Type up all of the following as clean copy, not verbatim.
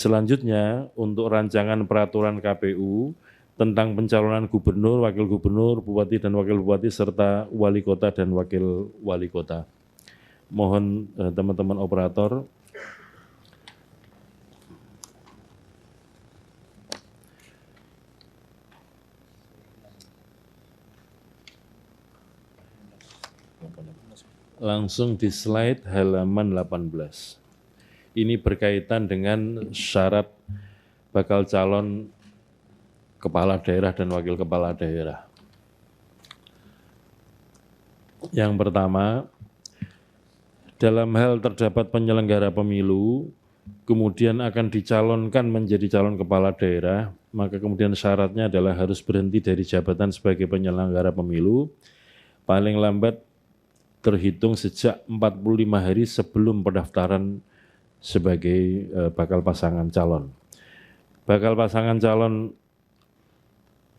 Selanjutnya, untuk rancangan peraturan KPU tentang pencalonan gubernur, wakil gubernur, bupati dan wakil bupati, serta wali kota dan wakil wali kota. Mohon teman-teman operator langsung di slide halaman 18. Ini berkaitan dengan syarat bakal calon kepala daerah dan wakil kepala daerah. Yang pertama, dalam hal terdapat penyelenggara pemilu, kemudian akan dicalonkan menjadi calon kepala daerah, maka kemudian syaratnya adalah harus berhenti dari jabatan sebagai penyelenggara pemilu, paling lambat terhitung sejak 45 hari sebelum pendaftaran sebagai bakal pasangan calon. Bakal pasangan calon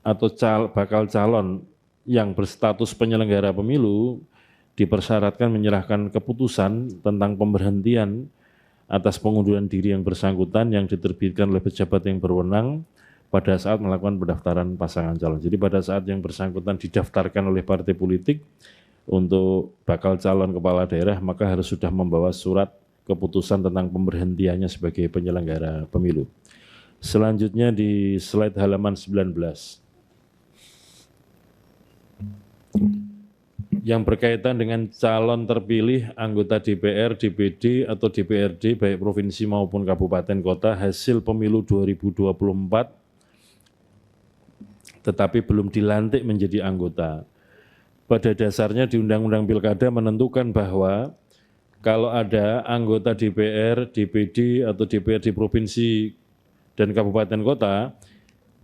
atau bakal calon yang berstatus penyelenggara pemilu dipersyaratkan menyerahkan keputusan tentang pemberhentian atas pengunduran diri yang bersangkutan yang diterbitkan oleh pejabat yang berwenang pada saat melakukan pendaftaran pasangan calon. Jadi pada saat yang bersangkutan didaftarkan oleh partai politik untuk bakal calon kepala daerah, maka harus sudah membawa surat keputusan tentang pemberhentiannya sebagai penyelenggara pemilu. Selanjutnya di slide halaman 19. Yang berkaitan dengan calon terpilih anggota DPR, DPD, atau DPRD baik provinsi maupun kabupaten kota hasil pemilu 2024 tetapi belum dilantik menjadi anggota. Pada dasarnya di Undang-Undang Pilkada menentukan bahwa kalau ada anggota DPR, DPD, atau DPRD provinsi dan kabupaten kota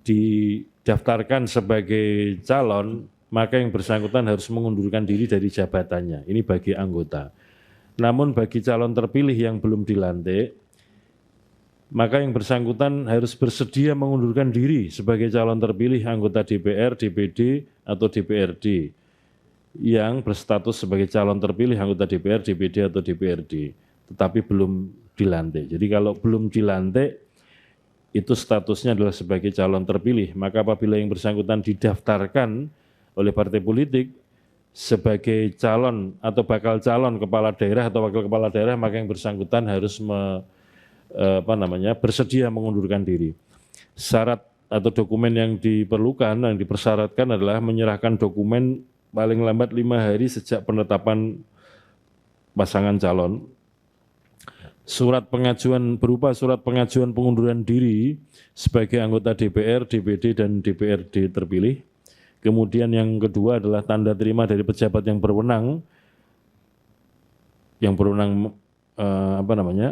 didaftarkan sebagai calon, maka yang bersangkutan harus mengundurkan diri dari jabatannya. Ini bagi anggota. Namun bagi calon terpilih yang belum dilantik, maka yang bersangkutan harus bersedia mengundurkan diri sebagai calon terpilih anggota DPR, DPD, atau DPRD yang berstatus sebagai calon terpilih anggota DPR, DPD, atau DPRD, tetapi belum dilantik. Jadi kalau belum dilantik, itu statusnya adalah sebagai calon terpilih. Maka apabila yang bersangkutan didaftarkan oleh partai politik sebagai calon atau bakal calon kepala daerah atau wakil kepala daerah, maka yang bersangkutan harus bersedia mengundurkan diri. Syarat atau dokumen yang diperlukan, yang dipersyaratkan adalah menyerahkan dokumen paling lambat 5 hari sejak penetapan pasangan calon, surat pengajuan berupa surat pengajuan pengunduran diri sebagai anggota DPR, DPD, dan DPRD terpilih. Kemudian yang kedua adalah tanda terima dari pejabat yang berwenang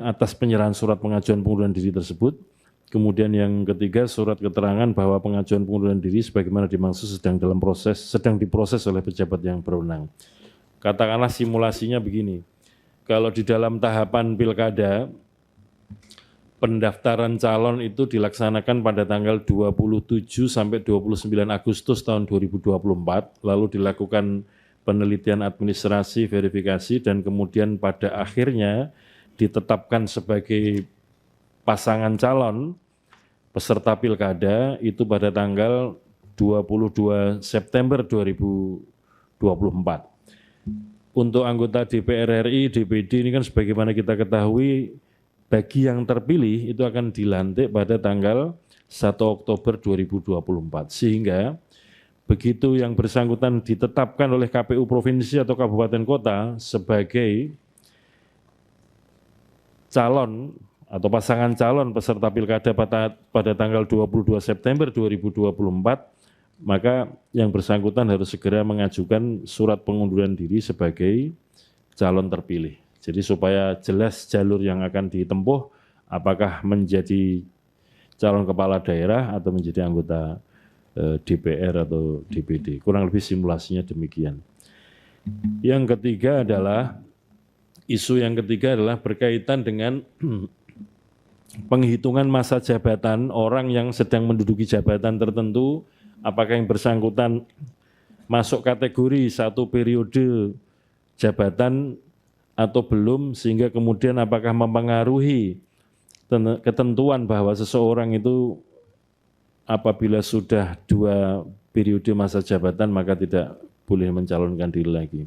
atas penyerahan surat pengajuan pengunduran diri tersebut. Kemudian yang ketiga, surat keterangan bahwa pengajuan pengunduran diri sebagaimana dimaksud sedang diproses oleh pejabat yang berwenang. Katakanlah simulasinya begini, kalau di dalam tahapan pilkada, pendaftaran calon itu dilaksanakan pada tanggal 27 sampai 29 Agustus tahun 2024, lalu dilakukan penelitian administrasi, verifikasi, dan kemudian pada akhirnya ditetapkan sebagai pasangan calon peserta pilkada itu pada tanggal 22 September 2024. Untuk anggota DPR RI, DPD ini kan sebagaimana kita ketahui, bagi yang terpilih itu akan dilantik pada tanggal 1 Oktober 2024. Sehingga begitu yang bersangkutan ditetapkan oleh KPU provinsi atau kabupaten kota sebagai calon atau pasangan calon peserta pilkada pada tanggal 22 September 2024, maka yang bersangkutan harus segera mengajukan surat pengunduran diri sebagai calon terpilih. Jadi supaya jelas jalur yang akan ditempuh, apakah menjadi calon kepala daerah atau menjadi anggota DPR atau DPD. Kurang lebih simulasinya demikian. Yang ketiga adalah, isu yang ketiga adalah berkaitan dengan penghitungan masa jabatan orang yang sedang menduduki jabatan tertentu, apakah yang bersangkutan masuk kategori satu periode jabatan atau belum, sehingga kemudian apakah mempengaruhi ketentuan bahwa seseorang itu apabila sudah 2 periode masa jabatan maka tidak boleh mencalonkan diri lagi.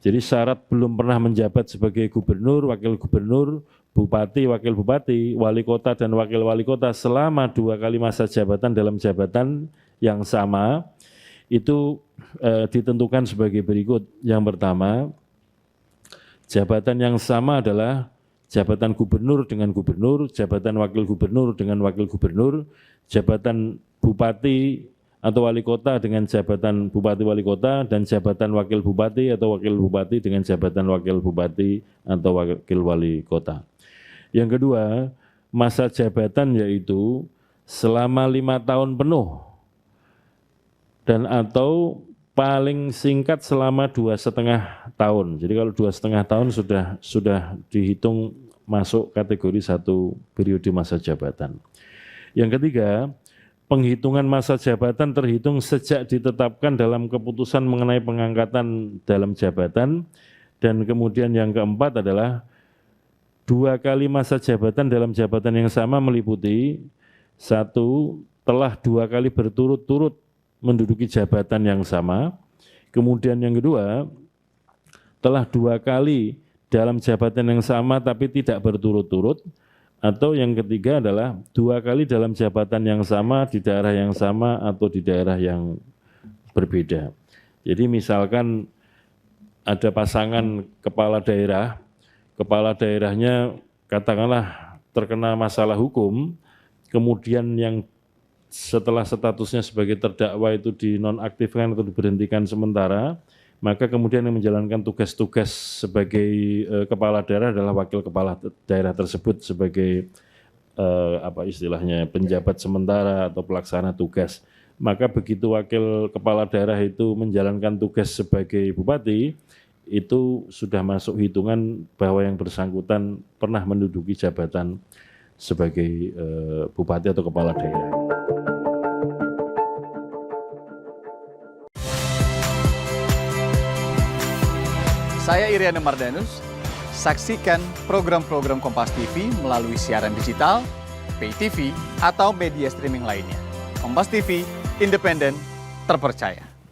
Jadi syarat belum pernah menjabat sebagai gubernur, wakil gubernur, bupati, wakil bupati, wali kota dan wakil wali kota selama 2 kali masa jabatan dalam jabatan yang sama itu ditentukan sebagai berikut. Yang pertama, jabatan yang sama adalah jabatan gubernur dengan gubernur, jabatan wakil gubernur dengan wakil gubernur, jabatan bupati atau wali kota dengan jabatan bupati wali kota, dan jabatan wakil bupati atau wakil bupati dengan jabatan wakil bupati atau wakil wali kota. Yang kedua, masa jabatan yaitu selama 5 tahun penuh dan atau paling singkat selama 2,5 tahun. Jadi kalau 2,5 tahun sudah dihitung masuk kategori 1 periode masa jabatan. Yang ketiga, penghitungan masa jabatan terhitung sejak ditetapkan dalam keputusan mengenai pengangkatan dalam jabatan. Dan kemudian yang keempat adalah 2 kali masa jabatan dalam jabatan yang sama meliputi 1, telah 2 kali berturut-turut menduduki jabatan yang sama. Kemudian yang kedua, telah 2 kali dalam jabatan yang sama tapi tidak berturut-turut. Atau yang ketiga adalah 2 kali dalam jabatan yang sama, di daerah yang sama atau di daerah yang berbeda. Jadi misalkan ada pasangan kepala daerahnya katakanlah terkena masalah hukum, kemudian yang setelah statusnya sebagai terdakwa itu dinonaktifkan atau diberhentikan sementara, maka kemudian yang menjalankan tugas-tugas sebagai kepala daerah adalah wakil kepala daerah tersebut sebagai penjabat sementara atau pelaksana tugas. Maka begitu wakil kepala daerah itu menjalankan tugas sebagai bupati, itu sudah masuk hitungan bahwa yang bersangkutan pernah menduduki jabatan sebagai bupati atau kepala daerah. Saya Iriana Mardanus, saksikan program-program Kompas TV melalui siaran digital, pay TV, atau media streaming lainnya. Kompas TV, independen, terpercaya.